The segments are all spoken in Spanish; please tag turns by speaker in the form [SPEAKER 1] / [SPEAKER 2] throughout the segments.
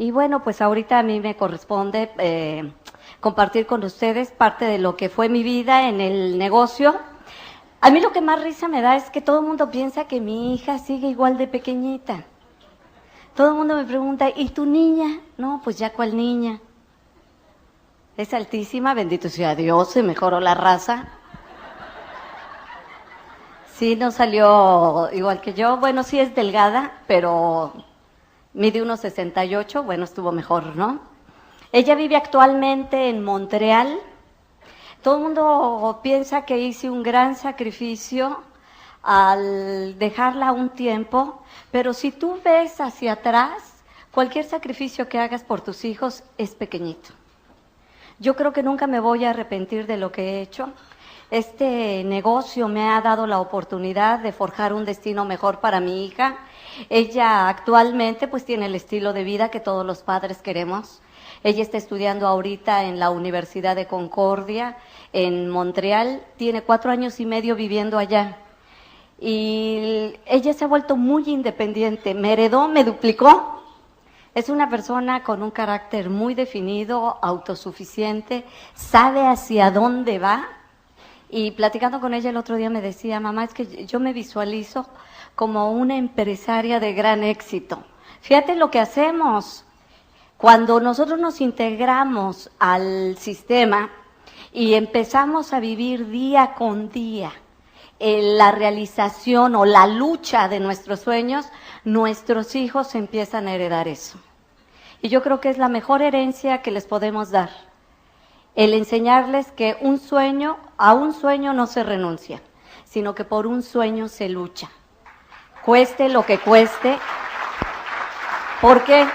[SPEAKER 1] Y bueno, pues ahorita a mí me corresponde compartir con ustedes parte de lo que fue mi vida en el negocio. A mí lo que más risa me da es que todo el mundo piensa que mi hija sigue igual de pequeñita. Todo el mundo me pregunta, ¿y tu niña? No, pues ya cuál niña. Es altísima, bendito sea Dios, se mejoró la raza. Sí, no salió igual que yo. Bueno, sí es delgada, pero mide 1,68, bueno, estuvo mejor, ¿no? Ella vive actualmente en Montreal. Todo el mundo piensa que hice un gran sacrificio al dejarla un tiempo, pero si tú ves hacia atrás, cualquier sacrificio que hagas por tus hijos es pequeñito. Yo creo que nunca me voy a arrepentir de lo que he hecho. Este negocio me ha dado la oportunidad de forjar un destino mejor para mi hija. Ella actualmente pues tiene el estilo de vida que todos los padres queremos. Ella está estudiando ahorita en la Universidad de Concordia, en Montreal. Tiene 4 años y medio viviendo allá. Y ella se ha vuelto muy independiente. Me heredó, me duplicó. Es una persona con un carácter muy definido, autosuficiente, sabe hacia dónde va. Y platicando con ella el otro día me decía, mamá, es que yo me visualizo como una empresaria de gran éxito. Fíjate lo que hacemos. Cuando nosotros nos integramos al sistema y empezamos a vivir día con día la realización o la lucha de nuestros sueños, nuestros hijos empiezan a heredar eso. Y yo creo que es la mejor herencia que les podemos dar. El enseñarles que a un sueño no se renuncia, sino que por un sueño se lucha. Cueste lo que cueste. ¿Por qué?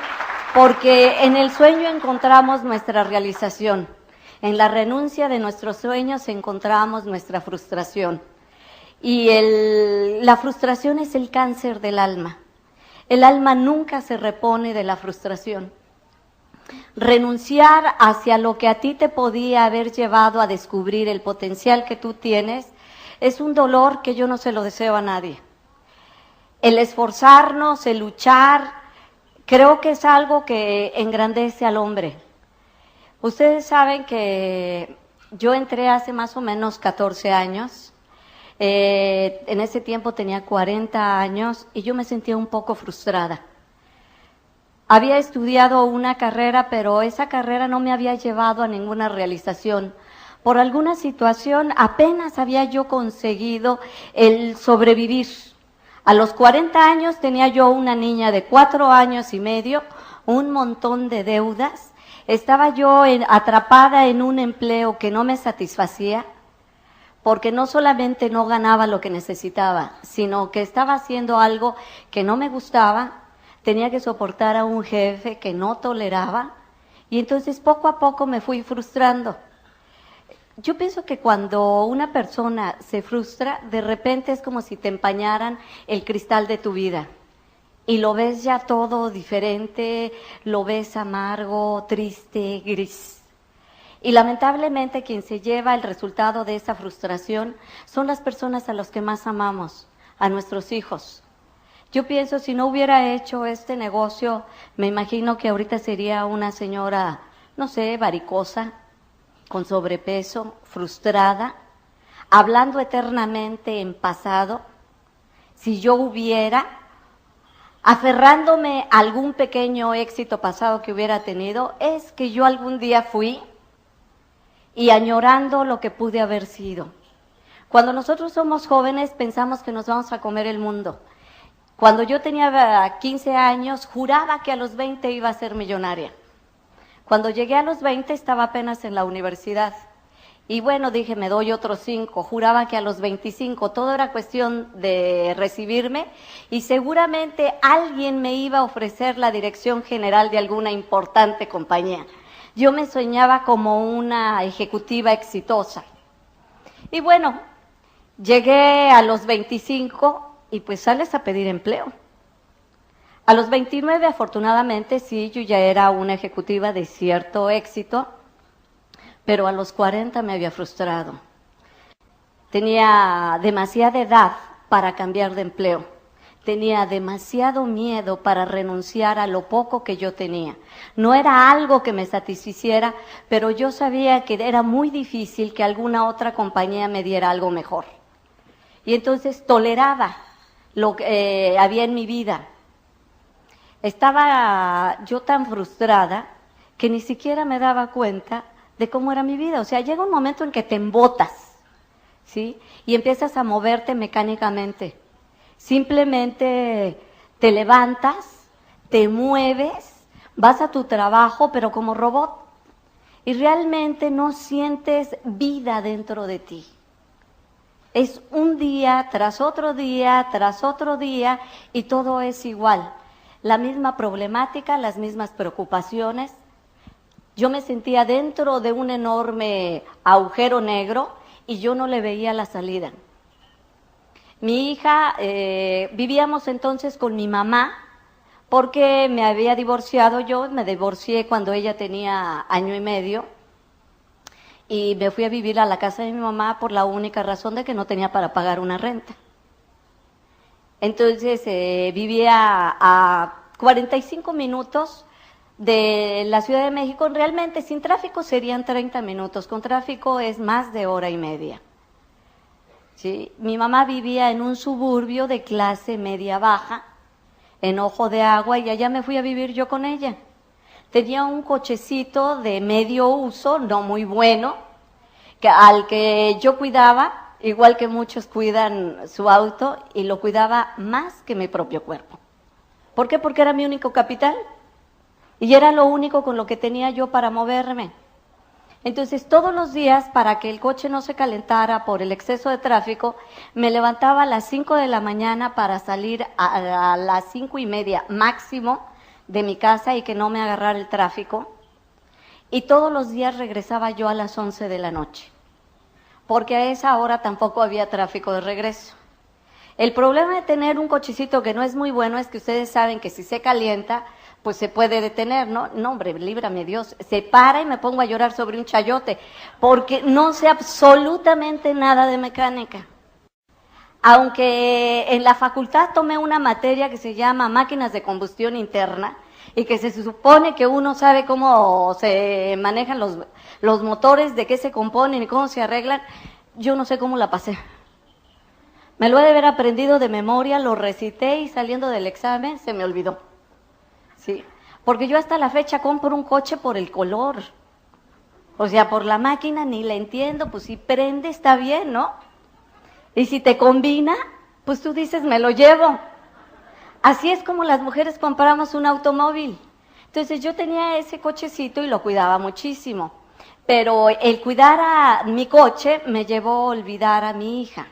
[SPEAKER 1] Porque en el sueño encontramos nuestra realización. En la renuncia de nuestros sueños encontramos nuestra frustración. Y la frustración es el cáncer del alma. El alma nunca se repone de la frustración. Renunciar hacia lo que a ti te podía haber llevado a descubrir el potencial que tú tienes es un dolor que yo no se lo deseo a nadie. El esforzarnos, el luchar, creo que es algo que engrandece al hombre. Ustedes saben que yo entré hace más o menos 14 años. En ese tiempo tenía 40 años y yo me sentía un poco frustrada. Había estudiado una carrera, pero esa carrera no me había llevado a ninguna realización. Por alguna situación apenas había yo conseguido el sobrevivir. A los 40 años tenía yo una niña de 4 años y medio, un montón de deudas. Estaba yo atrapada en un empleo que no me satisfacía, porque no solamente no ganaba lo que necesitaba, sino que estaba haciendo algo que no me gustaba, tenía que soportar a un jefe que no toleraba, y entonces poco a poco me fui frustrando. Yo pienso que cuando una persona se frustra, de repente es como si te empañaran el cristal de tu vida, y lo ves ya todo diferente, lo ves amargo, triste, gris. Y lamentablemente quien se lleva el resultado de esa frustración son las personas a las que más amamos, a nuestros hijos. Yo pienso, si no hubiera hecho este negocio, me imagino que ahorita sería una señora, no sé, varicosa, con sobrepeso, frustrada, hablando eternamente en pasado. Si yo hubiera, aferrándome a algún pequeño éxito pasado que hubiera tenido, es que yo algún día fui y añorando lo que pude haber sido. Cuando nosotros somos jóvenes pensamos que nos vamos a comer el mundo. Cuando yo tenía 15 años, juraba que a los 20 iba a ser millonaria. Cuando llegué a los 20 estaba apenas en la universidad. Y bueno, dije, me doy otros 5. Juraba que a los 25 todo era cuestión de recibirme y seguramente alguien me iba a ofrecer la dirección general de alguna importante compañía. Yo me soñaba como una ejecutiva exitosa. Y bueno, llegué a los 25 y pues sales a pedir empleo. A los 29, afortunadamente, sí, yo ya era una ejecutiva de cierto éxito, pero a los 40 me había frustrado. Tenía demasiada edad para cambiar de empleo. tenía demasiado miedo para renunciar a lo poco que yo tenía. No era algo que me satisficiera, pero yo sabía que era muy difícil que alguna otra compañía me diera algo mejor. Y entonces toleraba lo que había en mi vida. Estaba yo tan frustrada que ni siquiera me daba cuenta de cómo era mi vida. O sea, llega un momento en que te embotas, ¿sí? Y empiezas a moverte mecánicamente. Simplemente te levantas, te mueves, vas a tu trabajo, pero como robot. Y realmente no sientes vida dentro de ti. Es un día tras otro día, tras otro día, y todo es igual. La misma problemática, las mismas preocupaciones. Yo me sentía dentro de un enorme agujero negro y yo no le veía la salida. Mi hija, vivíamos entonces con mi mamá, porque me había divorciado yo, me divorcié cuando ella tenía 1 año y medio, y me fui a vivir a la casa de mi mamá por la única razón de que no tenía para pagar una renta. Entonces vivía a 45 minutos de la Ciudad de México. Realmente sin tráfico serían 30 minutos, con tráfico es más de 1 hora y media. ¿Sí? Mi mamá vivía en un suburbio de clase media-baja, en Ojo de Agua, y allá me fui a vivir yo con ella. Tenía un cochecito de medio uso, no muy bueno, al que yo cuidaba, igual que muchos cuidan su auto, y lo cuidaba más que mi propio cuerpo. ¿Por qué? Porque era mi único capital, y era lo único con lo que tenía yo para moverme. Entonces, todos los días, para que el coche no se calentara por el exceso de tráfico, me levantaba a las 5 de la mañana para salir a las 5:30 máximo de mi casa y que no me agarrara el tráfico. Y todos los días regresaba yo a las 11 de la noche, porque a esa hora tampoco había tráfico de regreso. El problema de tener un cochecito que no es muy bueno es que ustedes saben que si se calienta, pues se puede detener, ¿no? No, hombre, líbrame Dios. Se para y me pongo a llorar sobre un chayote, porque no sé absolutamente nada de mecánica. Aunque en la facultad tomé una materia que se llama máquinas de combustión interna, y que se supone que uno sabe cómo se manejan los motores, de qué se componen y cómo se arreglan, yo no sé cómo la pasé. Me lo he de haber aprendido de memoria, lo recité y saliendo del examen se me olvidó. Sí, porque yo hasta la fecha compro un coche por el color. O sea, por la máquina ni la entiendo, pues si prende está bien, ¿no? Y si te combina, pues tú dices, me lo llevo. Así es como las mujeres compramos un automóvil. Entonces yo tenía ese cochecito y lo cuidaba muchísimo. Pero el cuidar a mi coche me llevó a olvidar a mi hija.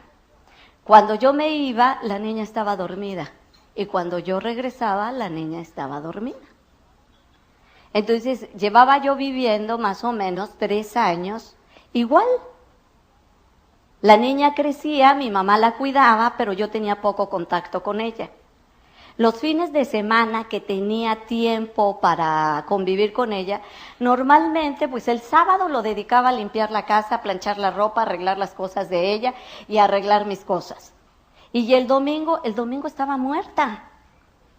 [SPEAKER 1] Cuando yo me iba, la niña estaba dormida. Y cuando yo regresaba, la niña estaba dormida. Entonces, llevaba yo viviendo más o menos 3 años igual. La niña crecía, mi mamá la cuidaba, pero yo tenía poco contacto con ella. Los fines de semana que tenía tiempo para convivir con ella, normalmente, pues el sábado lo dedicaba a limpiar la casa, a planchar la ropa, a arreglar las cosas de ella y a arreglar mis cosas. Y el domingo estaba muerta.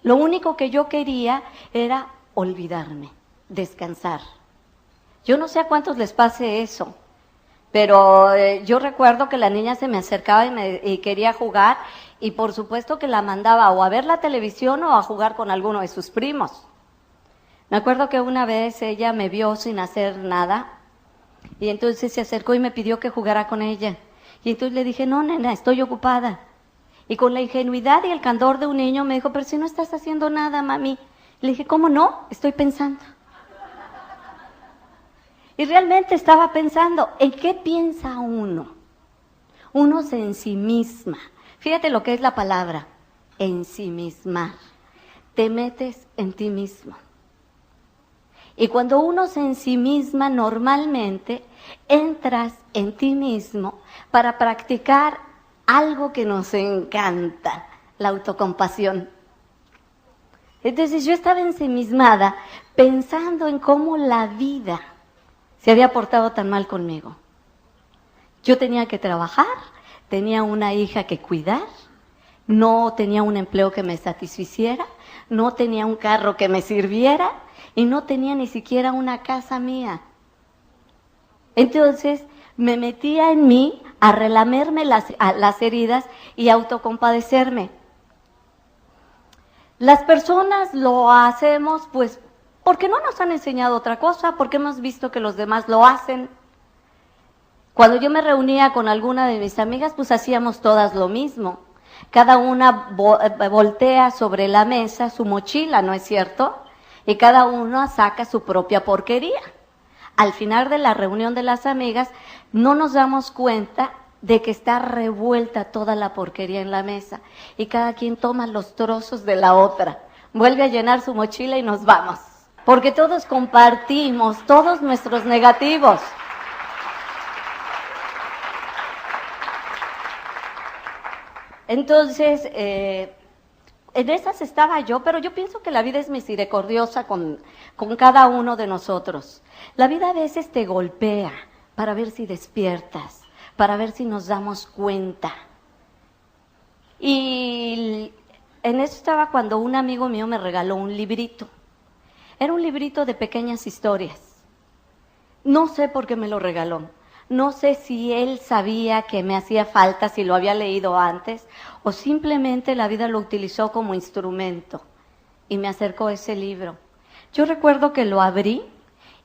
[SPEAKER 1] Lo único que yo quería era olvidarme, descansar. Yo no sé a cuántos les pase eso, pero yo recuerdo que la niña se me acercaba y quería jugar, y por supuesto que la mandaba o a ver la televisión o a jugar con alguno de sus primos. Me acuerdo que una vez ella me vio sin hacer nada, y entonces se acercó y me pidió que jugara con ella. Y entonces le dije, no, nena, estoy ocupada. Y con la ingenuidad y el candor de un niño me dijo, pero si no estás haciendo nada, mami. Le dije, ¿cómo no? Estoy pensando. Y realmente estaba pensando, ¿en qué piensa uno? Uno se ensimisma. Fíjate lo que es la palabra, ensimismar. Te metes en ti mismo. Y cuando uno se ensimisma, normalmente entras en ti mismo para practicar algo que nos encanta, la autocompasión. Entonces yo estaba ensimismada pensando en cómo la vida se había portado tan mal conmigo. Yo tenía que trabajar, tenía una hija que cuidar, no tenía un empleo que me satisficiera, no tenía un carro que me sirviera y no tenía ni siquiera una casa mía. Entonces me metía en mí a relamerme las heridas y autocompadecerme. Las personas lo hacemos pues porque no nos han enseñado otra cosa, porque hemos visto que los demás lo hacen. Cuando yo me reunía con alguna de mis amigas, pues hacíamos todas lo mismo. Cada una voltea sobre la mesa su mochila, ¿no es cierto? Y cada una saca su propia porquería. Al final de la reunión de las amigas, no nos damos cuenta de que está revuelta toda la porquería en la mesa y cada quien toma los trozos de la otra, vuelve a llenar su mochila y nos vamos. Porque todos compartimos, todos nuestros negativos. Entonces, en esas estaba yo, pero yo pienso que la vida es misericordiosa con cada uno de nosotros. La vida a veces te golpea para ver si despiertas, para ver si nos damos cuenta. Y en eso estaba cuando un amigo mío me regaló un librito. Era un librito de pequeñas historias. No sé por qué me lo regaló. No sé si él sabía que me hacía falta, si lo había leído antes, o simplemente la vida lo utilizó como instrumento y me acercó ese libro. Yo recuerdo que lo abrí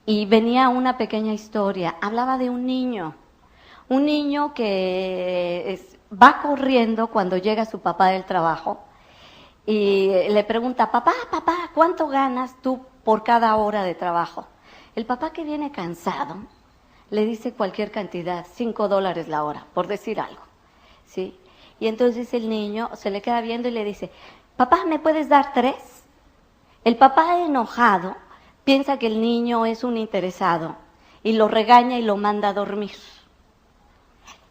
[SPEAKER 1] y venía una pequeña historia. Hablaba de un niño que va corriendo cuando llega su papá del trabajo y le pregunta, papá, ¿cuánto ganas tú por cada hora de trabajo? El papá, que viene cansado, le dice cualquier cantidad, $5 la hora, por decir algo, ¿sí? Y entonces el niño se le queda viendo y le dice, papá, ¿me puedes dar 3? El papá, enojado, piensa que el niño es un interesado y lo regaña y lo manda a dormir.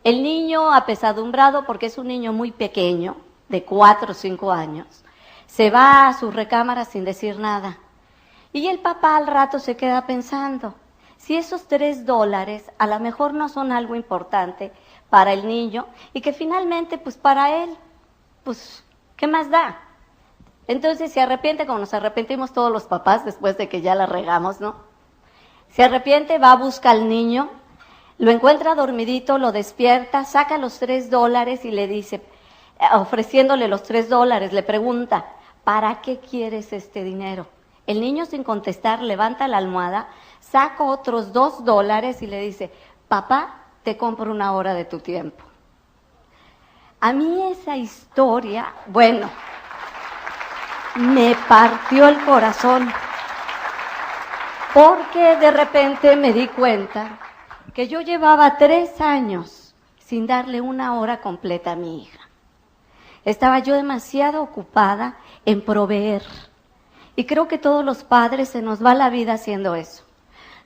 [SPEAKER 1] El niño, apesadumbrado, porque es un niño muy pequeño, de 4 o 5 años, se va a su recámara sin decir nada. Y el papá al rato se queda pensando, si esos $3 a lo mejor no son algo importante para el niño y que finalmente pues para él, pues ¿qué más da? Entonces se arrepiente, como nos arrepentimos todos los papás después de que ya la regamos, ¿no? Se arrepiente, va a buscar al niño, lo encuentra dormidito, lo despierta, saca los $3 y le dice, ofreciéndole los $3, le pregunta, ¿para qué quieres este dinero? El niño, sin contestar, levanta la almohada, saca otros $2 y le dice, papá, te compro 1 hora de tu tiempo. A mí esa historia, bueno, me partió el corazón, porque de repente me di cuenta que yo llevaba 3 años sin darle 1 hora completa a mi hija. Estaba yo demasiado ocupada en proveer. Y creo que todos los padres se nos va la vida haciendo eso.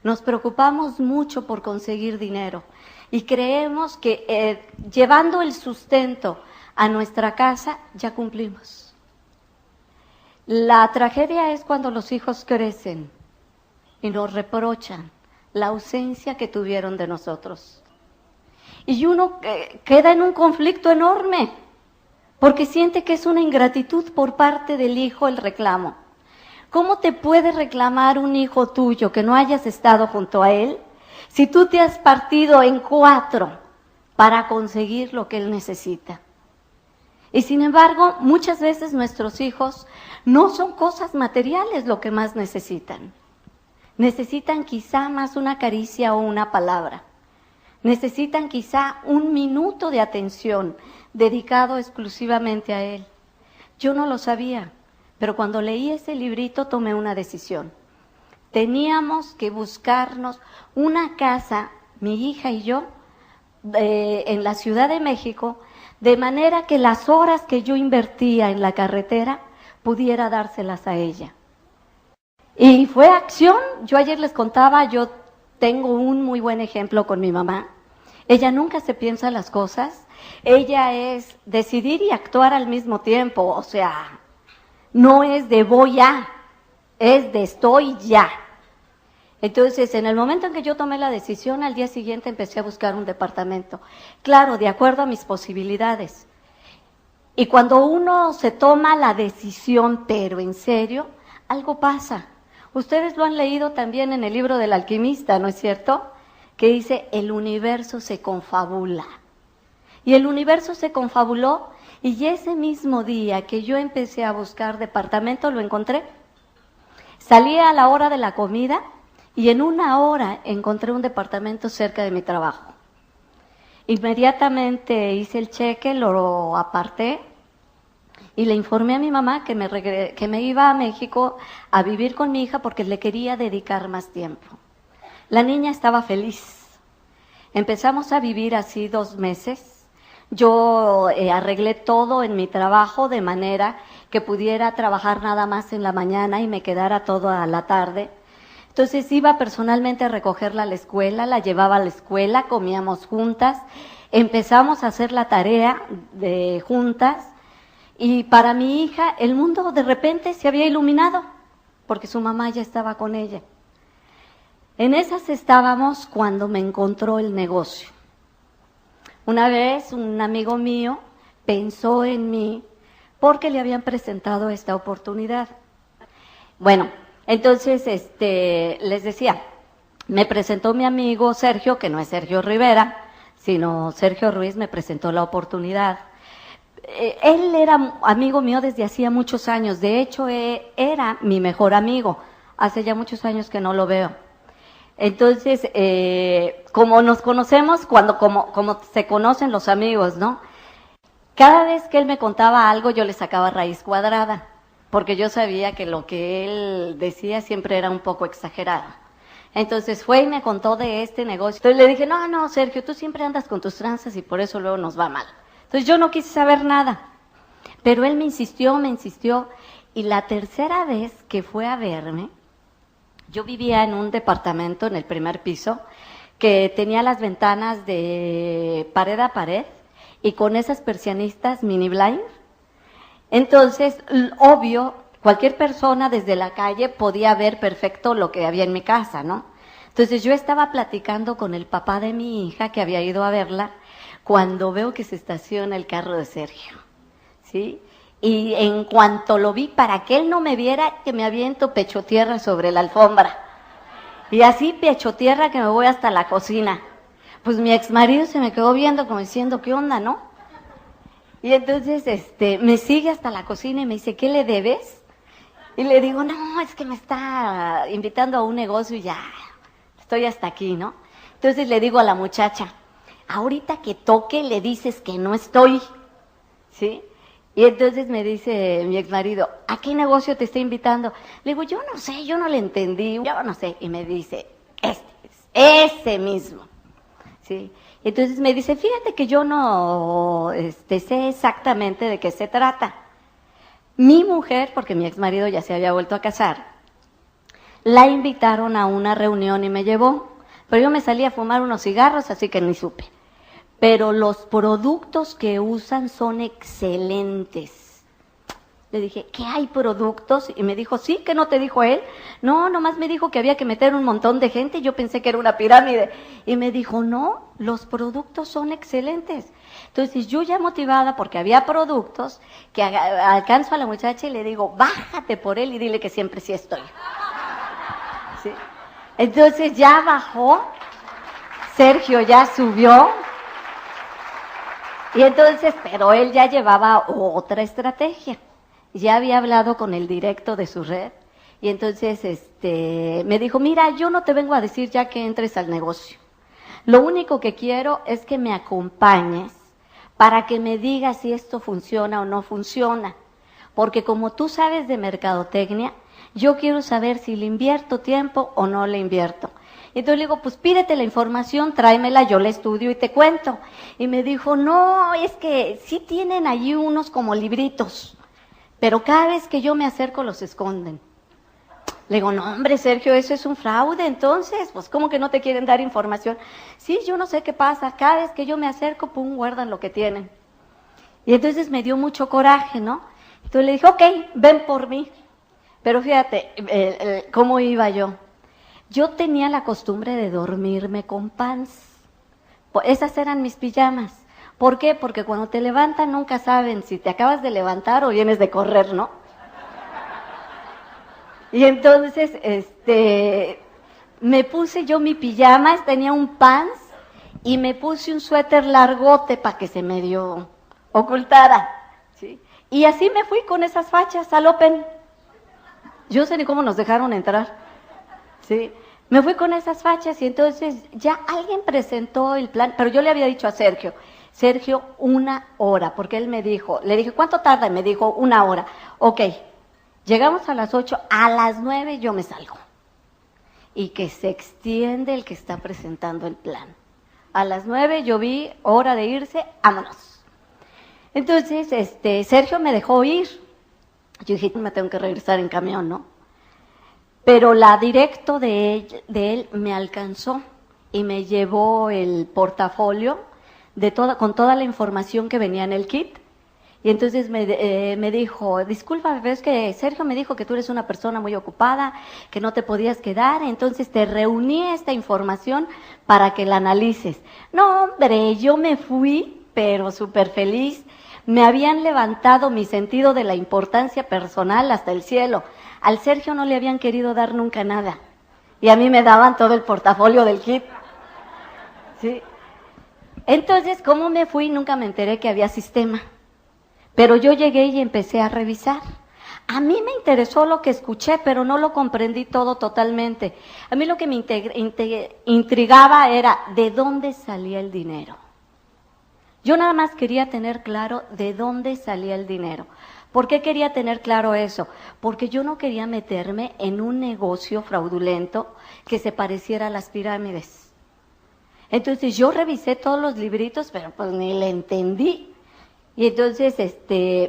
[SPEAKER 1] Nos preocupamos mucho por conseguir dinero y creemos que llevando el sustento a nuestra casa ya cumplimos. La tragedia es cuando los hijos crecen y nos reprochan la ausencia que tuvieron de nosotros. Y uno queda en un conflicto enorme porque siente que es una ingratitud por parte del hijo el reclamo. ¿Cómo te puede reclamar un hijo tuyo que no hayas estado junto a él si tú te has partido en 4 para conseguir lo que él necesita? Y sin embargo, muchas veces nuestros hijos no son cosas materiales lo que más necesitan. Necesitan quizá más una caricia o una palabra. Necesitan quizá 1 minuto de atención dedicado exclusivamente a él. Yo no lo sabía. Pero cuando leí ese librito tomé una decisión. Teníamos que buscarnos una casa, mi hija y yo, en la Ciudad de México, de manera que las horas que yo invertía en la carretera pudiera dárselas a ella. Y fue acción. Yo ayer les contaba, yo tengo un muy buen ejemplo con mi mamá. Ella nunca se piensa las cosas. Ella es decidir y actuar al mismo tiempo, o sea, no es de voy a, es de estoy ya. Entonces, en el momento en que yo tomé la decisión, al día siguiente empecé a buscar un departamento. Claro, de acuerdo a mis posibilidades. Y cuando uno se toma la decisión, pero en serio, algo pasa. Ustedes lo han leído también en el libro del alquimista, ¿no es cierto? Que dice, el universo se confabula. Y el universo se confabuló, y ese mismo día que yo empecé a buscar departamento, lo encontré. Salí a la hora de la comida, y en 1 hora encontré un departamento cerca de mi trabajo. Inmediatamente hice el cheque, lo aparté, y le informé a mi mamá que me iba a México a vivir con mi hija porque le quería dedicar más tiempo. La niña estaba feliz. Empezamos a vivir así 2 meses. Yo arreglé todo en mi trabajo de manera que pudiera trabajar nada más en la mañana y me quedara toda la tarde. Entonces iba personalmente a recogerla a la escuela, la llevaba a la escuela, comíamos juntas, empezamos a hacer la tarea de juntas. Y para mi hija, el mundo de repente se había iluminado, porque su mamá ya estaba con ella. En esas estábamos cuando me encontró el negocio. Una vez un amigo mío pensó en mí porque le habían presentado esta oportunidad. Bueno, entonces les decía, me presentó mi amigo Sergio, que no es Sergio Rivera, sino Sergio Ruiz, me presentó la oportunidad. Él era amigo mío desde hacía muchos años, de hecho era mi mejor amigo, hace ya muchos años que no lo veo. Entonces, como nos conocemos, como se conocen los amigos, ¿no? Cada vez que él me contaba algo, yo le sacaba raíz cuadrada, porque yo sabía que lo que él decía siempre era un poco exagerado. Entonces fue y me contó de este negocio. Entonces le dije, no, Sergio, tú siempre andas con tus tranzas y por eso luego nos va mal. Entonces yo no quise saber nada, pero él me insistió, y la tercera vez que fue a verme, yo vivía en un departamento en el primer piso que tenía las ventanas de pared a pared y con esas persianistas mini blind. Entonces, obvio, cualquier persona desde la calle podía ver perfecto lo que había en mi casa, ¿no? Entonces yo estaba platicando con el papá de mi hija que había ido a verla, cuando veo que se estaciona el carro de Sergio, ¿sí? Y en cuanto lo vi, para que él no me viera, que me aviento pecho tierra sobre la alfombra. Y así pecho tierra que me voy hasta la cocina. Pues mi exmarido se me quedó viendo como diciendo, ¿qué onda, no? Y entonces me sigue hasta la cocina y me dice, ¿qué le debes? Y le digo, no, es que me está invitando a un negocio y ya, estoy hasta aquí, ¿no? Entonces le digo a la muchacha, ahorita que toque le dices que no estoy, ¿sí? Y entonces me dice mi exmarido, ¿a qué negocio te está invitando? Le digo, yo no sé, yo no le entendí, yo no sé. Y me dice, ese mismo, ¿sí? Entonces me dice, fíjate que yo no sé exactamente de qué se trata. Mi mujer, porque mi exmarido ya se había vuelto a casar, la invitaron a una reunión y me llevó, pero yo me salí a fumar unos cigarros, así que ni supe. Pero los productos que usan son excelentes. Le dije, ¿qué hay productos? Y me dijo, sí, ¿qué no te dijo él? No, nomás me dijo que había que meter un montón de gente, yo pensé que era una pirámide. Y me dijo, no, los productos son excelentes. Entonces yo ya motivada porque había productos, que alcanzo a la muchacha y le digo, bájate por él y dile que siempre sí estoy. ¿Sí? Entonces ya bajó, Sergio ya subió. Y entonces, pero él ya llevaba otra estrategia. Ya había hablado con el directo de su red. Y entonces me dijo, mira, yo no te vengo a decir ya que entres al negocio. Lo único que quiero es que me acompañes para que me digas si esto funciona o no funciona. Porque como tú sabes de mercadotecnia, yo quiero saber si le invierto tiempo o no le invierto. Entonces le digo, pues pídete la información, tráemela, yo la estudio y te cuento. Y me dijo, no, es que sí tienen allí unos como libritos, pero cada vez que yo me acerco los esconden. Le digo, no, hombre, Sergio, eso es un fraude, entonces, pues, ¿cómo que no te quieren dar información? Sí, yo no sé qué pasa, cada vez que yo me acerco, pum, guardan lo que tienen. Y entonces me dio mucho coraje, ¿no? Entonces le dije, ok, ven por mí. Pero fíjate, ¿cómo iba yo? Yo tenía la costumbre de dormirme con pants. Esas eran mis pijamas, ¿Por qué? Porque cuando te levantan nunca saben si te acabas de levantar o vienes de correr, ¿no? Y entonces, me puse yo mi pijama, tenía un pants y me puse un suéter largote para que se medio ocultara, ¿sí? Y así me fui con esas fachas al Open. Yo no sé ni cómo nos dejaron entrar, ¿sí? Me fui con esas fachas y entonces ya alguien presentó el plan, pero yo le había dicho a Sergio, 1 hora, porque él me dijo, le dije, ¿cuánto tarda? Y me dijo, 1 hora. Ok, llegamos a las 8, a las 9 yo me salgo. Y que se extiende el que está presentando el plan. A las 9 yo vi, hora de irse, vámonos. Entonces, Sergio me dejó ir. Yo dije, me tengo que regresar en camión, ¿no? Pero la directo de él me alcanzó y me llevó el portafolio con toda la información que venía en el kit. Y entonces me dijo, disculpa, pero es que Sergio me dijo que tú eres una persona muy ocupada, que no te podías quedar, entonces te reuní esta información para que la analices. No, hombre, yo me fui, pero súper feliz. Me habían levantado mi sentido de la importancia personal hasta el cielo. Al Sergio no le habían querido dar nunca nada. Y a mí me daban todo el portafolio del kit. ¿Sí? Entonces, ¿cómo me fui? Nunca me enteré que había sistema. Pero yo llegué y empecé a revisar. A mí me interesó lo que escuché, pero no lo comprendí todo totalmente. A mí lo que me intrigaba era de dónde salía el dinero. Yo nada más quería tener claro de dónde salía el dinero. ¿Por qué quería tener claro eso? Porque yo no quería meterme en un negocio fraudulento que se pareciera a las pirámides. Entonces yo revisé todos los libritos, pero pues ni le entendí. Y entonces,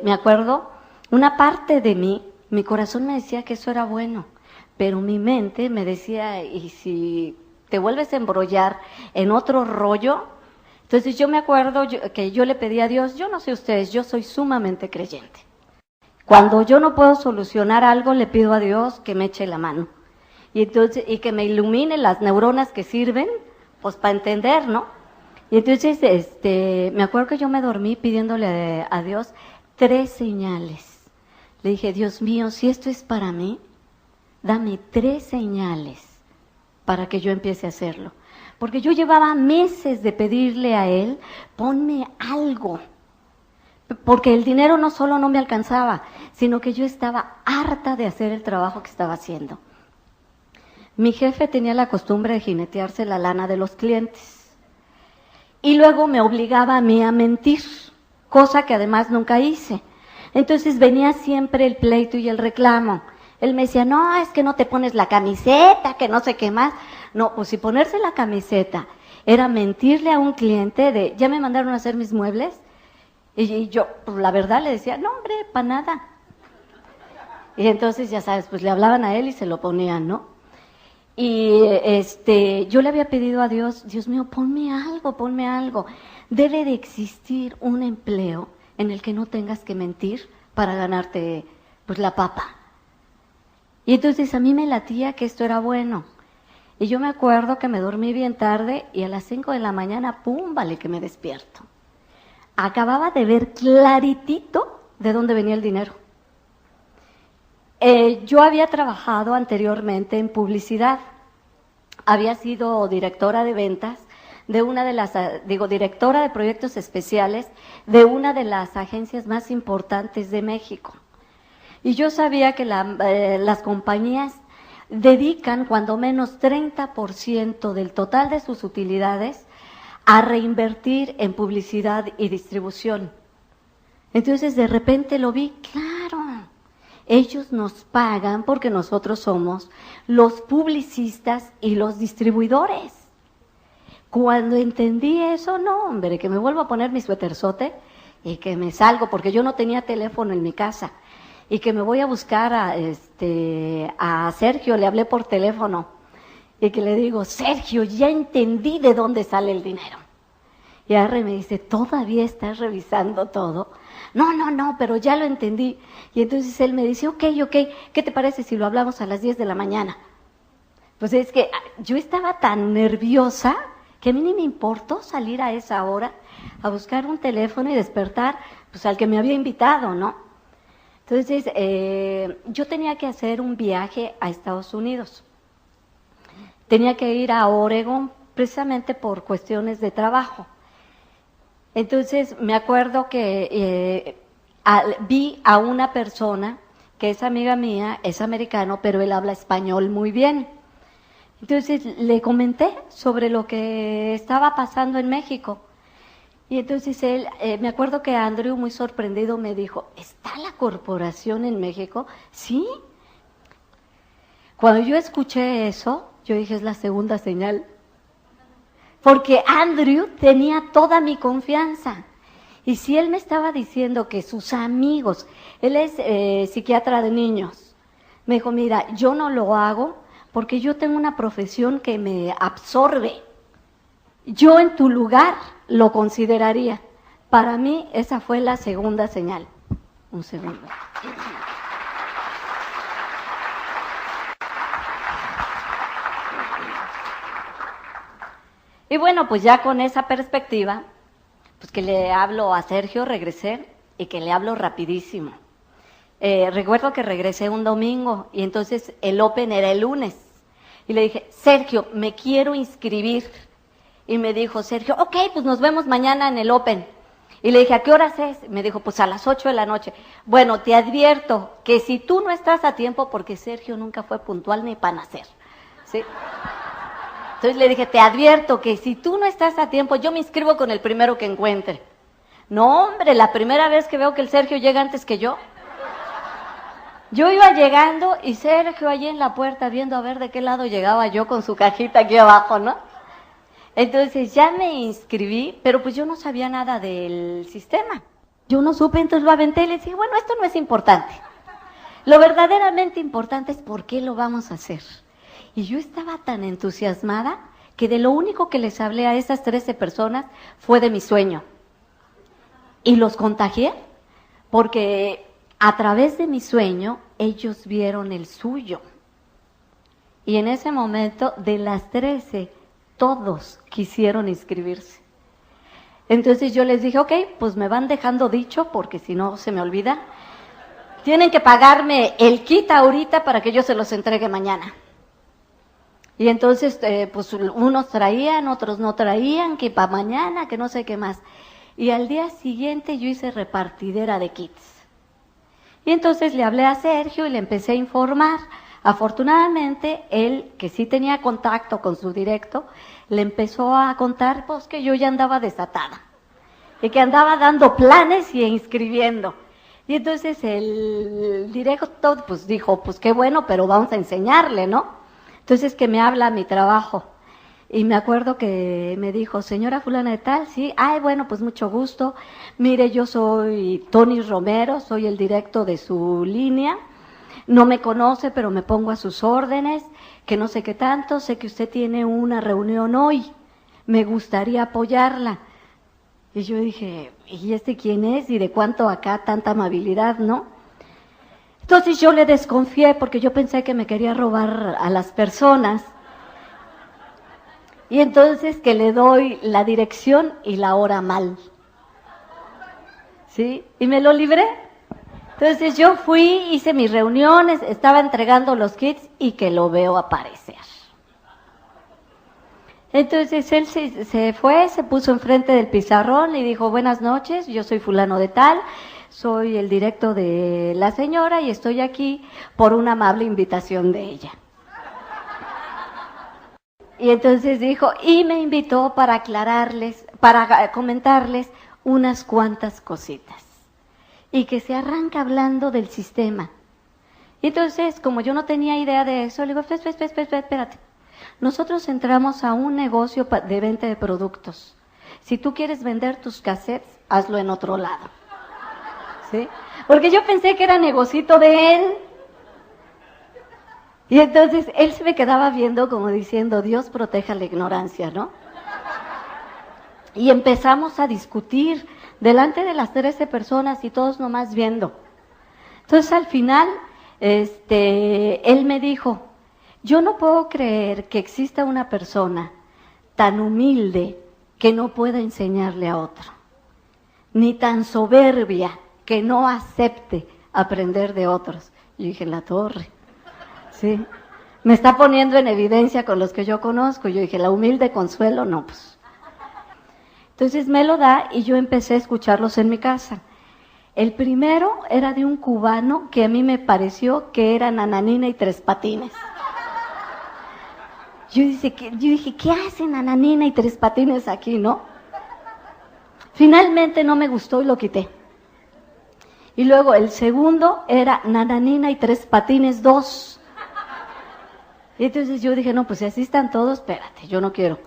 [SPEAKER 1] me acuerdo, una parte de mí, mi corazón me decía que eso era bueno, pero mi mente me decía, ¿y si te vuelves a embrollar en otro rollo? Entonces yo me acuerdo que yo le pedí a Dios, yo no sé ustedes, yo soy sumamente creyente. Cuando yo no puedo solucionar algo, le pido a Dios que me eche la mano. Y que me ilumine las neuronas que sirven, pues para entender, ¿no? Y entonces, me acuerdo que yo me dormí pidiéndole a Dios 3 señales. Le dije, Dios mío, si esto es para mí, dame 3 señales para que yo empiece a hacerlo. Porque yo llevaba meses de pedirle a Él, ponme algo. Porque el dinero no solo no me alcanzaba, sino que yo estaba harta de hacer el trabajo que estaba haciendo. Mi jefe tenía la costumbre de jinetearse la lana de los clientes. Y luego me obligaba a mí a mentir, cosa que además nunca hice. Entonces venía siempre el pleito y el reclamo. Él me decía, no, es que no te pones la camiseta, que no sé qué más. No, pues si ponerse la camiseta era mentirle a un cliente de, ya me mandaron a hacer mis muebles. Y yo, pues la verdad le decía, no hombre, para nada. Y entonces, ya sabes, pues le hablaban a él y se lo ponían, ¿no? Y yo le había pedido a Dios, Dios mío, ponme algo. Debe de existir un empleo en el que no tengas que mentir para ganarte, pues, la papa. Y entonces a mí me latía que esto era bueno. Y yo me acuerdo que me dormí bien tarde y a las 5 de la mañana, pum, vale que me despierto. Acababa de ver claritito de dónde venía el dinero. Yo había trabajado anteriormente en publicidad. Había sido directora de ventas de directora de proyectos especiales de una de las agencias más importantes de México. Y yo sabía que las compañías dedican cuando menos 30% del total de sus utilidades a reinvertir en publicidad y distribución. Entonces de repente lo vi, claro, ellos nos pagan porque nosotros somos los publicistas y los distribuidores. Cuando entendí eso, no, hombre, que me vuelvo a poner mi suéterzote y que me salgo, porque yo no tenía teléfono en mi casa, y que me voy a buscar a Sergio, le hablé por teléfono, y que le digo, Sergio, ya entendí de dónde sale el dinero. Y Arre me dice, ¿todavía estás revisando todo? No, pero ya lo entendí. Y entonces él me dice, ok, ¿qué te parece si lo hablamos a las 10 de la mañana? Pues es que yo estaba tan nerviosa que a mí ni me importó salir a esa hora a buscar un teléfono y despertar pues al que me había invitado, ¿no? Entonces, yo tenía que hacer un viaje a Estados Unidos. Tenía que ir a Oregon precisamente por cuestiones de trabajo. Entonces, me acuerdo que vi a una persona que es amiga mía, es americano, pero él habla español muy bien. Entonces, le comenté sobre lo que estaba pasando en México. Y entonces él, me acuerdo que Andrew, muy sorprendido, me dijo, ¿está la corporación en México? Sí. Cuando yo escuché eso, yo dije, es la segunda señal. Porque Andrew tenía toda mi confianza. Y si él me estaba diciendo que sus amigos, él es psiquiatra de niños, me dijo, mira, yo no lo hago porque yo tengo una profesión que me absorbe. Yo en tu lugar lo consideraría. Para mí esa fue la segunda señal. Un segundo. Y bueno, pues ya con esa perspectiva, pues que le hablo a Sergio, regresé, y que le hablo rapidísimo. Recuerdo que regresé un domingo y entonces el Open era el lunes. Y le dije, Sergio, me quiero inscribir. Y me dijo Sergio, ok, pues nos vemos mañana en el Open. Y le dije, ¿a qué horas es? Me dijo, pues a las 8 de la noche. Bueno, te advierto que si tú no estás a tiempo, porque Sergio nunca fue puntual ni para nacer, ¿sí? Entonces le dije, te advierto que si tú no estás a tiempo, yo me inscribo con el primero que encuentre. No, hombre, la primera vez que veo que el Sergio llega antes que yo. Yo iba llegando y Sergio allí en la puerta viendo a ver de qué lado llegaba yo con su cajita aquí abajo, ¿no? Entonces ya me inscribí, pero pues yo no sabía nada del sistema. Yo no supe, entonces lo aventé y le dije, bueno, esto no es importante. Lo verdaderamente importante es por qué lo vamos a hacer. Y yo estaba tan entusiasmada que de lo único que les hablé a esas 13 personas fue de mi sueño. Y los contagié porque a través de mi sueño ellos vieron el suyo. Y en ese momento, de las 13, todos quisieron inscribirse. Entonces yo les dije, ok, pues me van dejando dicho porque si no se me olvida. Tienen que pagarme el kit ahorita para que yo se los entregue mañana. Y entonces, pues unos traían, otros no traían, que para mañana, que no sé qué más. Y al día siguiente yo hice repartidera de kits. Y entonces le hablé a Sergio y le empecé a informar. Afortunadamente, él, que sí tenía contacto con su directo, le empezó a contar pues que yo ya andaba desatada. Y que andaba dando planes y inscribiendo. Y entonces el directo pues dijo, pues qué bueno, pero vamos a enseñarle, ¿no? Entonces que me habla mi trabajo. Y me acuerdo que me dijo, señora fulana de tal, sí, ay, bueno, pues mucho gusto. Mire, yo soy Tony Romero, soy el directo de su línea. No me conoce, pero me pongo a sus órdenes, que no sé qué tanto, sé que usted tiene una reunión hoy. Me gustaría apoyarla. Y yo dije, ¿y este quién es? ¿Y de cuánto acá tanta amabilidad, no? Entonces yo le desconfié porque yo pensé que me quería robar a las personas. Y entonces que le doy la dirección y la hora mal. ¿Sí? Y me lo libré. Entonces yo fui, hice mis reuniones, estaba entregando los kits y que lo veo aparecer. Entonces él se fue, se puso enfrente del pizarrón y dijo, buenas noches, yo soy fulano de tal, soy el directo de la señora y estoy aquí por una amable invitación de ella. Y entonces dijo, y me invitó para aclararles, para comentarles unas cuantas cositas. Y que se arranca hablando del sistema. Y entonces, como yo no tenía idea de eso, le digo, espérate. Nosotros entramos a un negocio de venta de productos. Si tú quieres vender tus cassettes, hazlo en otro lado. ¿Sí? Porque yo pensé que era negocito de él. Y entonces él se me quedaba viendo como diciendo, Dios proteja la ignorancia, ¿no? Y empezamos a discutir delante de las 13 personas y todos nomás viendo. Entonces al final, él me dijo, yo no puedo creer que exista una persona tan humilde que no pueda enseñarle a otro, ni tan soberbia que no acepte aprender de otros. Yo dije, la torre, ¿sí? Me está poniendo en evidencia con los que yo conozco. Yo dije, la humilde Consuelo, no, pues. Entonces me lo da y yo empecé a escucharlos en mi casa. El primero era de un cubano que a mí me pareció que era Nananina y Tres Patines. Yo dije, ¿qué hacen Nananina y Tres Patines aquí, no? Finalmente no me gustó y lo quité. Y luego el segundo era Nananina y Tres Patines 2. Y entonces yo dije, no, pues si así están todos, espérate, yo no quiero.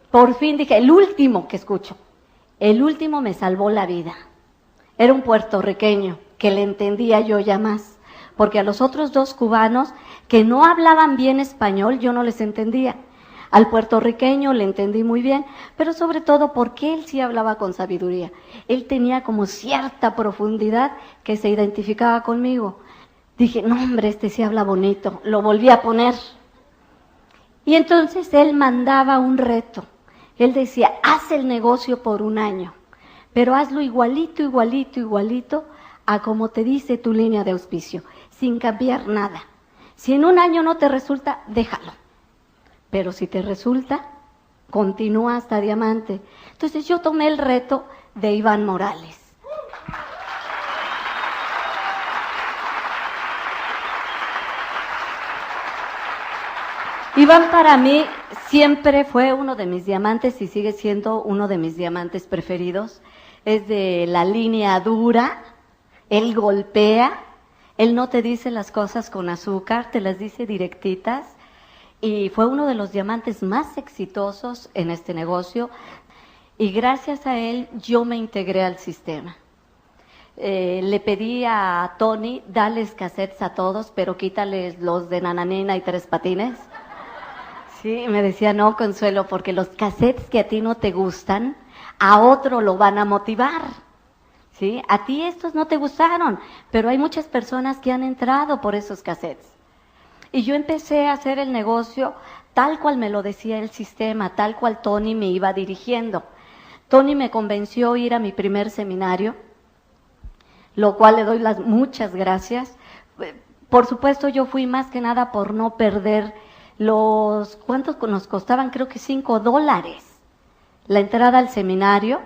[SPEAKER 1] Por fin dije, el último que escucho, el último me salvó la vida. Era un puertorriqueño que le entendía yo ya más, porque a los otros dos cubanos que no hablaban bien español, yo no les entendía. Al puertorriqueño le entendí muy bien, pero sobre todo porque él sí hablaba con sabiduría. Él tenía como cierta profundidad que se identificaba conmigo. Dije, no hombre, este sí habla bonito. Lo volví a poner. Y entonces él mandaba un reto. Él decía, haz el negocio por 1 año, pero hazlo igualito, igualito, igualito a como te dice tu línea de auspicio, sin cambiar nada. Si en 1 año no te resulta, déjalo. Pero si te resulta, continúa hasta diamante. Entonces yo tomé el reto de Iván Morales. Iván para mí siempre fue uno de mis diamantes y sigue siendo uno de mis diamantes preferidos. Es de la línea dura, él golpea, él no te dice las cosas con azúcar, te las dice directitas. Y fue uno de los diamantes más exitosos en este negocio y gracias a él yo me integré al sistema. Le pedí a Tony, dales cassettes a todos, pero quítales los de Nananina y Tres Patines. Sí, y me decía, no, Consuelo, porque los cassettes que a ti no te gustan, a otro lo van a motivar. ¿Sí? A ti estos no te gustaron, pero hay muchas personas que han entrado por esos cassettes. Y yo empecé a hacer el negocio tal cual me lo decía el sistema, tal cual Tony me iba dirigiendo. Tony me convenció a ir a mi primer seminario, lo cual le doy las muchas gracias. Por supuesto, yo fui más que nada por no perder ¿cuántos nos costaban? Creo que $5 la entrada al seminario.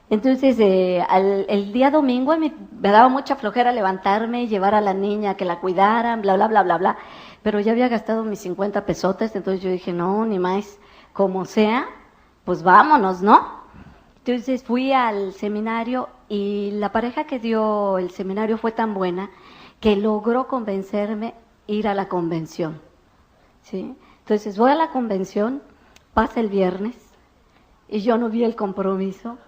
[SPEAKER 1] Entonces, el día domingo me daba mucha flojera levantarme, llevar a la niña, que la cuidaran, bla, bla, bla, bla, bla. Pero ya había gastado mis 50 pesotes, entonces yo dije, no, ni más, como sea, pues vámonos, ¿no? Entonces fui al seminario y la pareja que dio el seminario fue tan buena que logró convencerme ir a la convención, ¿sí? Entonces voy a la convención, pasa el viernes y yo no vi el compromiso.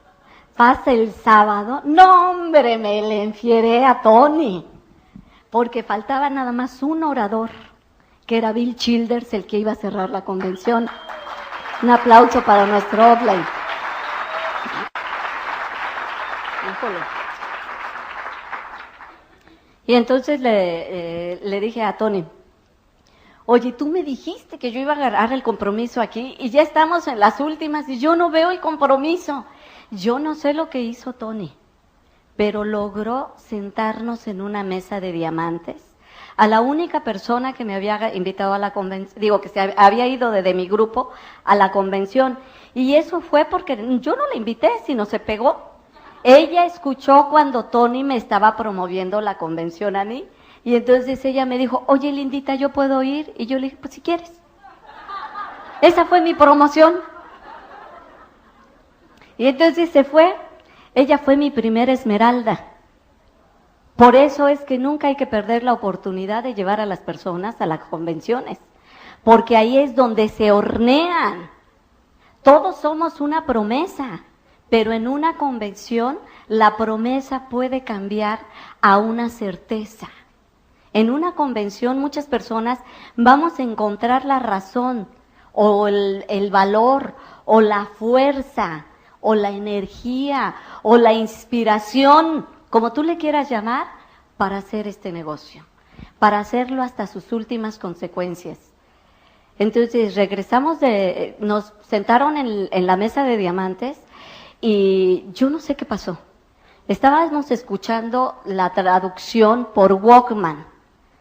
[SPEAKER 1] Pasa el sábado, no hombre, me le enfieré a Tony, porque faltaba nada más un orador, que era Bill Childers, el que iba a cerrar la convención. Un aplauso para nuestro offline. Híjole. Y entonces le dije a Tony, oye, tú me dijiste que yo iba a agarrar el compromiso aquí y ya estamos en las últimas y yo no veo el compromiso. Yo no sé lo que hizo Tony, pero logró sentarnos en una mesa de diamantes. A la única persona que me había invitado a la convención, que se había ido de mi grupo a la convención. Y eso fue porque yo no la invité, sino se pegó. Ella escuchó cuando Tony me estaba promoviendo la convención a mí. Y entonces ella me dijo, oye, Lindita, ¿yo puedo ir? Y yo le dije, pues si quieres. Esa fue mi promoción. Y entonces se fue. Ella fue mi primera esmeralda. Por eso es que nunca hay que perder la oportunidad de llevar a las personas a las convenciones, porque ahí es donde se hornean. Todos somos una promesa, pero en una convención la promesa puede cambiar a una certeza. En una convención muchas personas vamos a encontrar la razón, o el valor, o la fuerza, o la energía, o la inspiración, como tú le quieras llamar, para hacer este negocio, para hacerlo hasta sus últimas consecuencias. Entonces regresamos nos sentaron en la mesa de diamantes y yo no sé qué pasó. Estábamos escuchando la traducción por Walkman,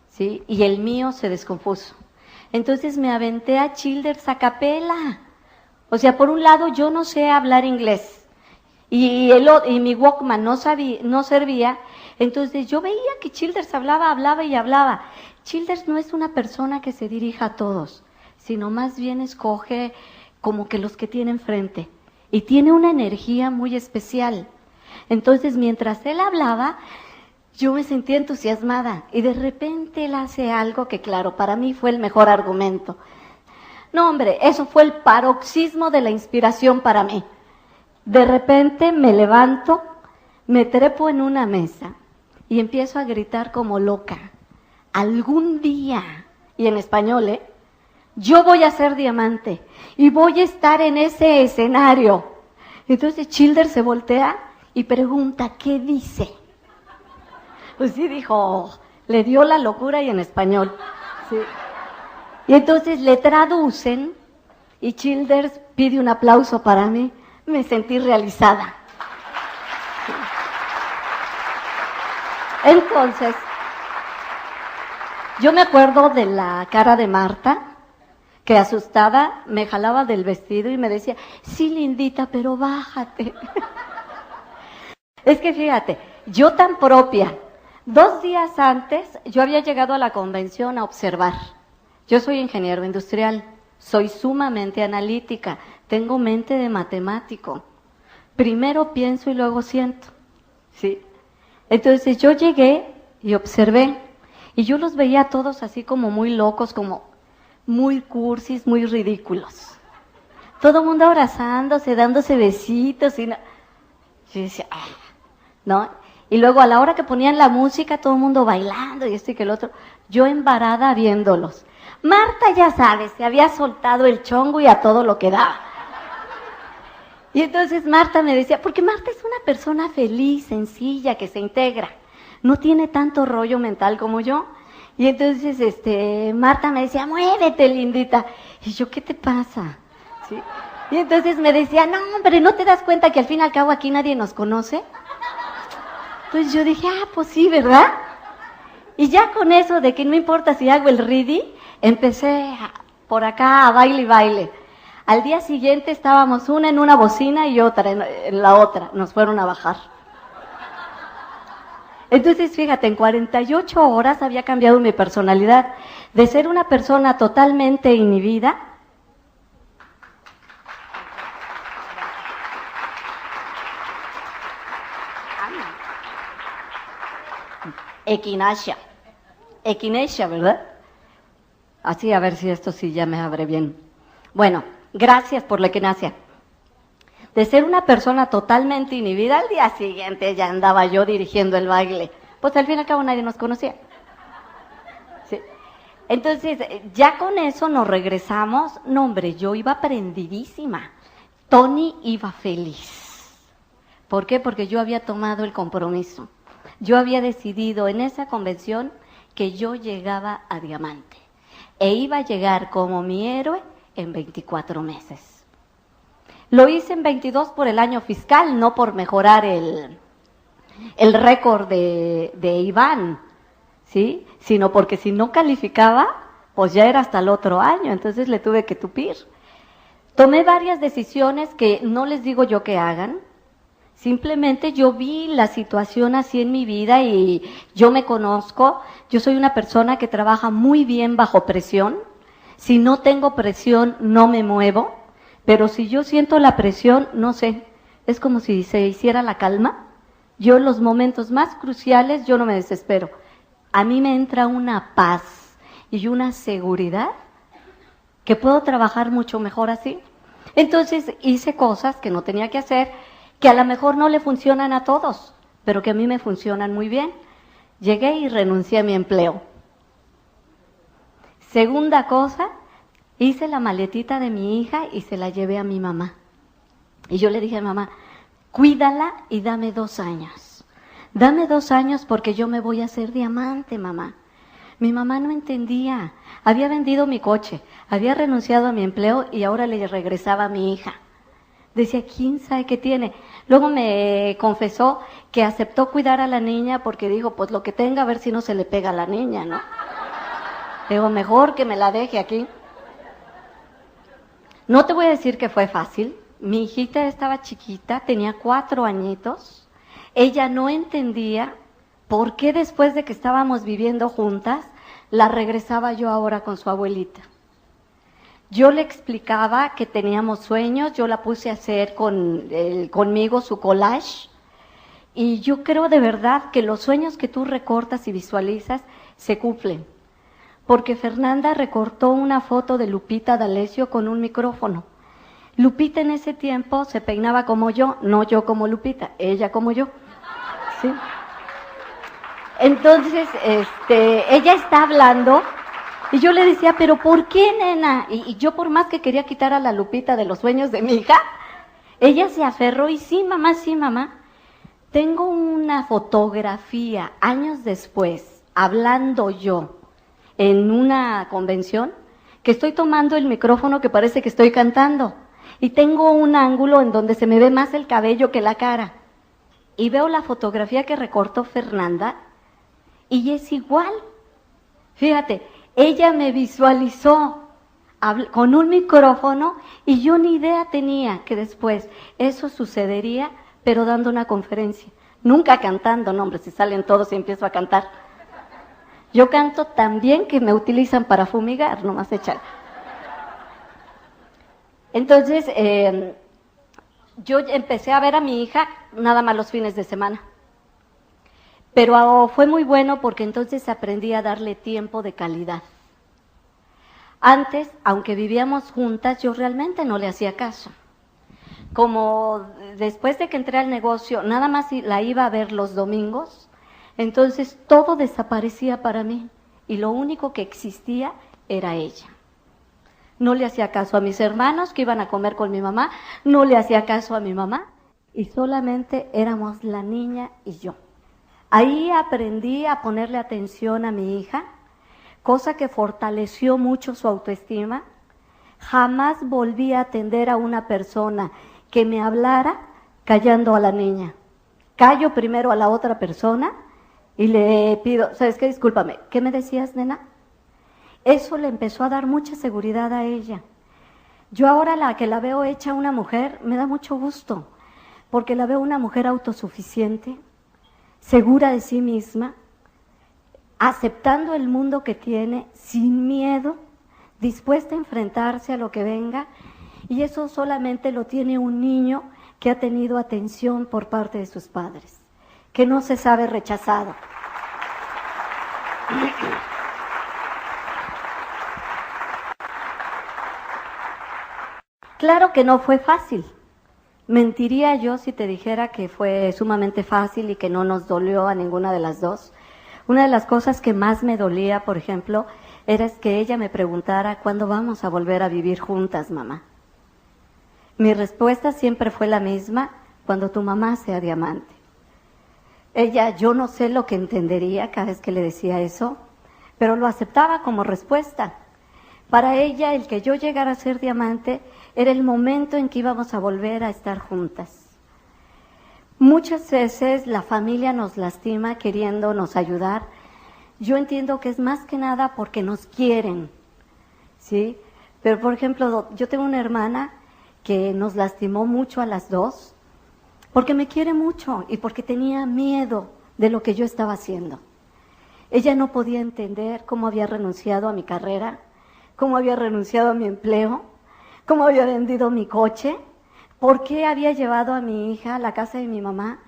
[SPEAKER 1] ¿sí? Y el mío se descompuso. Entonces me aventé a Childers a capela. O sea, por un lado yo no sé hablar inglés y mi Walkman no servía. Entonces yo veía que Childers hablaba y hablaba. Childers no es una persona que se dirija a todos, sino más bien escoge como que los que tiene enfrente. Y tiene una energía muy especial. Entonces, mientras él hablaba, yo me sentía entusiasmada. Y de repente él hace algo que, claro, para mí fue el mejor argumento. No, hombre, eso fue el paroxismo de la inspiración para mí. De repente me levanto, me trepo en una mesa y empiezo a gritar como loca. Algún día, y en español, yo voy a ser diamante y voy a estar en ese escenario. Entonces Childers se voltea y pregunta, ¿qué dice? Pues sí, dijo, le dio la locura y en español. Sí. Y entonces le traducen y Childers pide un aplauso para mí. Me sentí realizada. Sí. Entonces, yo me acuerdo de la cara de Marta, que asustada me jalaba del vestido y me decía, sí, lindita, pero bájate. Es que fíjate, yo tan propia, 2 días antes yo había llegado a la convención a observar. Yo soy ingeniero industrial, soy sumamente analítica, tengo mente de matemático. Primero pienso y luego siento, ¿sí? Entonces yo llegué y observé, y yo los veía a todos así como muy locos, como muy cursis, muy ridículos. Todo el mundo abrazándose, dándose besitos, y no. Yo decía, ¿no? Y luego a la hora que ponían la música, todo el mundo bailando, y esto y que el otro, yo embarada viéndolos. Marta, ya sabes, se había soltado el chongo y a todo lo que daba. Y entonces Marta me decía, porque Marta es una persona feliz, sencilla, que se integra, no tiene tanto rollo mental como yo. Y entonces Marta me decía, muévete, lindita. Y yo, ¿qué te pasa? ¿Sí? Y entonces me decía, no, hombre, ¿no te das cuenta que al fin y al cabo aquí nadie nos conoce? Entonces yo dije, pues sí, ¿verdad? Y ya con eso de que no importa si hago el ready, empecé por acá a baile y baile. Al día siguiente estábamos una en una bocina y otra en la otra. Nos fueron a bajar. Entonces, fíjate, en 48 horas había cambiado mi personalidad. De ser una persona totalmente inhibida, equinacia, ¿verdad? Así, a ver si esto sí ya me abre bien. Bueno, gracias por la equinacia. De ser una persona totalmente inhibida, al día siguiente ya andaba yo dirigiendo el baile. Pues al fin y al cabo nadie nos conocía. ¿Sí? Entonces, ya con eso nos regresamos. No, hombre, yo iba prendidísima. Tony iba feliz. ¿Por qué? Porque yo había tomado el compromiso. Yo había decidido en esa convención que yo llegaba a diamante. E iba a llegar como mi héroe en 24 meses. Lo hice en 22 por el año fiscal, no por mejorar el récord de Iván, ¿sí? Sino porque si no calificaba, pues ya era hasta el otro año, entonces le tuve que tupir. Tomé varias decisiones que no les digo yo que hagan, simplemente yo vi la situación así en mi vida y yo me conozco, yo soy una persona que trabaja muy bien bajo presión, si no tengo presión no me muevo. Pero si yo siento la presión, no sé, es como si se hiciera la calma. Yo en los momentos más cruciales, yo no me desespero. A mí me entra una paz y una seguridad que puedo trabajar mucho mejor así. Entonces hice cosas que no tenía que hacer, que a lo mejor no le funcionan a todos, pero que a mí me funcionan muy bien. Llegué y renuncié a mi empleo. Segunda cosa, hice la maletita de mi hija y se la llevé a mi mamá. Y yo le dije a mi mamá, cuídala y dame 2 años. Dame 2 años porque yo me voy a hacer diamante, mamá. Mi mamá no entendía. Había vendido mi coche, había renunciado a mi empleo y ahora le regresaba a mi hija. Decía, ¿quién sabe qué tiene? Luego me confesó que aceptó cuidar a la niña porque dijo, pues lo que tenga, a ver si no se le pega a la niña, ¿no? Digo, mejor que me la deje aquí. No te voy a decir que fue fácil. Mi hijita estaba chiquita, tenía 4 añitos. Ella no entendía por qué después de que estábamos viviendo juntas, la regresaba yo ahora con su abuelita. Yo le explicaba que teníamos sueños, yo la puse a hacer conmigo su collage, y yo creo de verdad que los sueños que tú recortas y visualizas se cumplen. Porque Fernanda recortó una foto de Lupita D'Alessio con un micrófono. Lupita en ese tiempo se peinaba como yo, no yo como Lupita, ella como yo. ¿Sí? Entonces, ella está hablando y yo le decía, pero ¿por qué, nena? Y yo por más que quería quitar a la Lupita de los sueños de mi hija, ella se aferró y sí, mamá. Tengo una fotografía años después, hablando yo en una convención, que estoy tomando el micrófono que parece que estoy cantando. Y tengo un ángulo en donde se me ve más el cabello que la cara. Y veo la fotografía que recortó Fernanda y es igual. Fíjate, ella me visualizó con un micrófono y yo ni idea tenía que después eso sucedería, pero dando una conferencia. Nunca cantando, no hombre, si salen todos y empiezo a cantar. Yo canto tan bien que me utilizan para fumigar, nomás echar. Entonces, yo empecé a ver a mi hija nada más los fines de semana. Pero fue muy bueno porque entonces aprendí a darle tiempo de calidad. Antes, aunque vivíamos juntas, yo realmente no le hacía caso. Como después de que entré al negocio, nada más la iba a ver los domingos, entonces todo desaparecía para mí y lo único que existía era ella. No le hacía caso a mis hermanos que iban a comer con mi mamá, no le hacía caso a mi mamá y solamente éramos la niña y yo. Ahí aprendí a ponerle atención a mi hija, cosa que fortaleció mucho su autoestima. Jamás volví a atender a una persona que me hablara callando a la niña. Callo primero a la otra persona y le pido, ¿sabes qué? Discúlpame, ¿qué me decías, nena? Eso le empezó a dar mucha seguridad a ella. Yo ahora la que la veo hecha una mujer, me da mucho gusto, porque la veo una mujer autosuficiente, segura de sí misma, aceptando el mundo que tiene, sin miedo, dispuesta a enfrentarse a lo que venga, y eso solamente lo tiene un niño que ha tenido atención por parte de sus padres, que no se sabe rechazado. Claro que no fue fácil. Mentiría yo si te dijera que fue sumamente fácil y que no nos dolió a ninguna de las dos. Una de las cosas que más me dolía, por ejemplo, era que ella me preguntara ¿cuándo vamos a volver a vivir juntas, mamá? Mi respuesta siempre fue la misma: cuando tu mamá sea diamante. Ella, yo no sé lo que entendería cada vez que le decía eso, pero lo aceptaba como respuesta. Para ella, el que yo llegara a ser diamante era el momento en que íbamos a volver a estar juntas. Muchas veces la familia nos lastima queriéndonos ayudar. Yo entiendo que es más que nada porque nos quieren, ¿sí? Pero, por ejemplo, yo tengo una hermana que nos lastimó mucho a las dos, porque me quiere mucho y porque tenía miedo de lo que yo estaba haciendo. Ella no podía entender cómo había renunciado a mi carrera, cómo había renunciado a mi empleo, cómo había vendido mi coche, por qué había llevado a mi hija a la casa de mi mamá.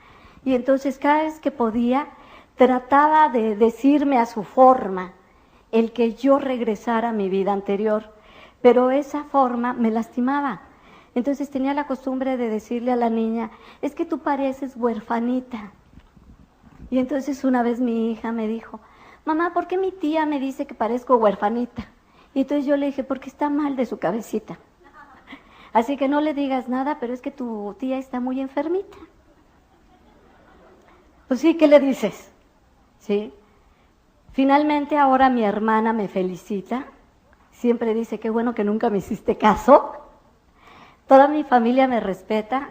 [SPEAKER 1] Y entonces cada vez que podía, trataba de decirme a su forma el que yo regresara a mi vida anterior, pero esa forma me lastimaba. Entonces tenía la costumbre de decirle a la niña, es que tú pareces huerfanita. Y entonces una vez mi hija me dijo, mamá, ¿por qué mi tía me dice que parezco huerfanita? Y entonces yo le dije, porque está mal de su cabecita. Así que no le digas nada, pero es que tu tía está muy enfermita. Pues sí, ¿qué le dices? ¿Sí? Finalmente ahora mi hermana me felicita, siempre dice, qué bueno que nunca me hiciste caso. Toda mi familia me respeta,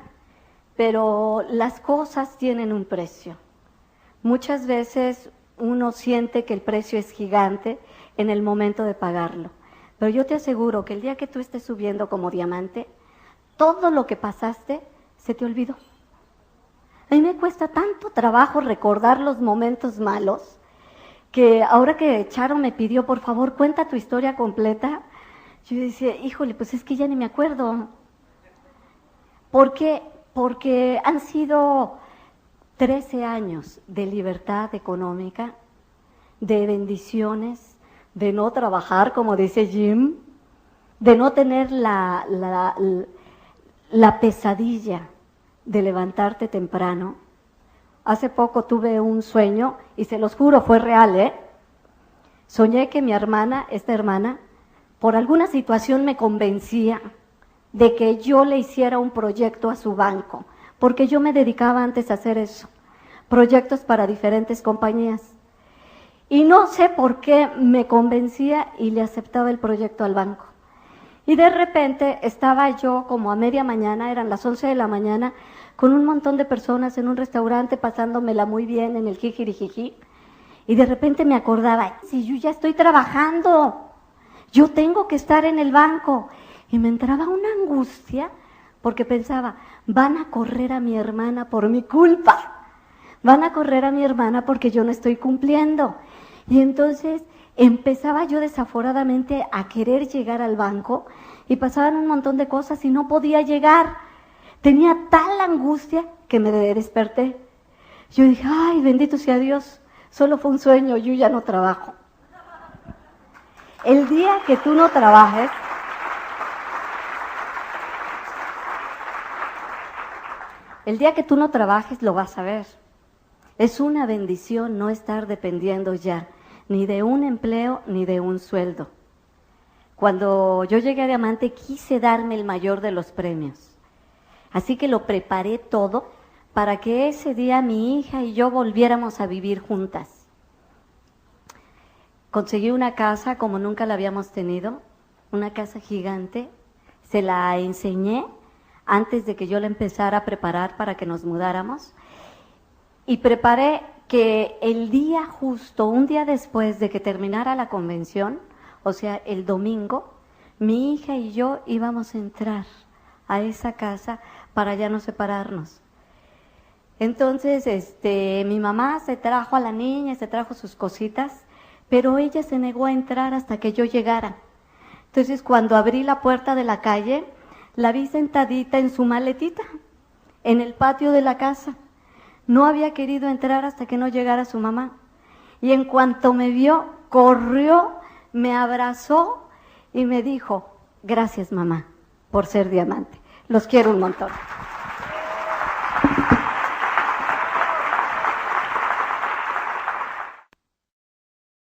[SPEAKER 1] pero las cosas tienen un precio. Muchas veces uno siente que el precio es gigante en el momento de pagarlo. Pero yo te aseguro que el día que tú estés subiendo como diamante, todo lo que pasaste se te olvidó. A mí me cuesta tanto trabajo recordar los momentos malos, que ahora que Charo me pidió, por favor, cuenta tu historia completa, yo decía, híjole, pues es que ya ni me acuerdo. ¿Por qué? Porque han sido 13 años de libertad económica, de bendiciones, de no trabajar, como dice Jim, de no tener la pesadilla de levantarte temprano. Hace poco tuve un sueño, y se los juro, fue real, Soñé que mi hermana, esta hermana, por alguna situación me convencía de que yo le hiciera un proyecto a su banco, porque yo me dedicaba antes a hacer eso, proyectos para diferentes compañías. Y no sé por qué me convencía y le aceptaba el proyecto al banco. Y de repente estaba yo como a media mañana, eran las 11 de la mañana, con un montón de personas en un restaurante pasándomela muy bien en el jijirijiji. Y de repente me acordaba, si yo ya estoy trabajando, yo tengo que estar en el banco. Y me entraba una angustia porque pensaba, van a correr a mi hermana por mi culpa. Van a correr a mi hermana porque yo no estoy cumpliendo. Y entonces empezaba yo desaforadamente a querer llegar al banco y pasaban un montón de cosas y no podía llegar. Tenía tal angustia que me desperté. Yo dije, ay, bendito sea Dios, solo fue un sueño, yo ya no trabajo. El día que tú no trabajes, lo vas a ver. Es una bendición no estar dependiendo ya ni de un empleo ni de un sueldo. Cuando yo llegué a Diamante quise darme el mayor de los premios. Así que lo preparé todo para que ese día mi hija y yo volviéramos a vivir juntas. Conseguí una casa como nunca la habíamos tenido, una casa gigante. Se la enseñé antes de que yo la empezara a preparar para que nos mudáramos. Y preparé que el día justo, un día después de que terminara la convención, o sea, el domingo, mi hija y yo íbamos a entrar a esa casa para ya no separarnos. Entonces, mi mamá se trajo a la niña, se trajo sus cositas, pero ella se negó a entrar hasta que yo llegara. Entonces, cuando abrí la puerta de la calle, la vi sentadita en su maletita, en el patio de la casa. No había querido entrar hasta que no llegara su mamá. Y en cuanto me vio, corrió, me abrazó y me dijo, gracias mamá por ser diamante. Los quiero un montón.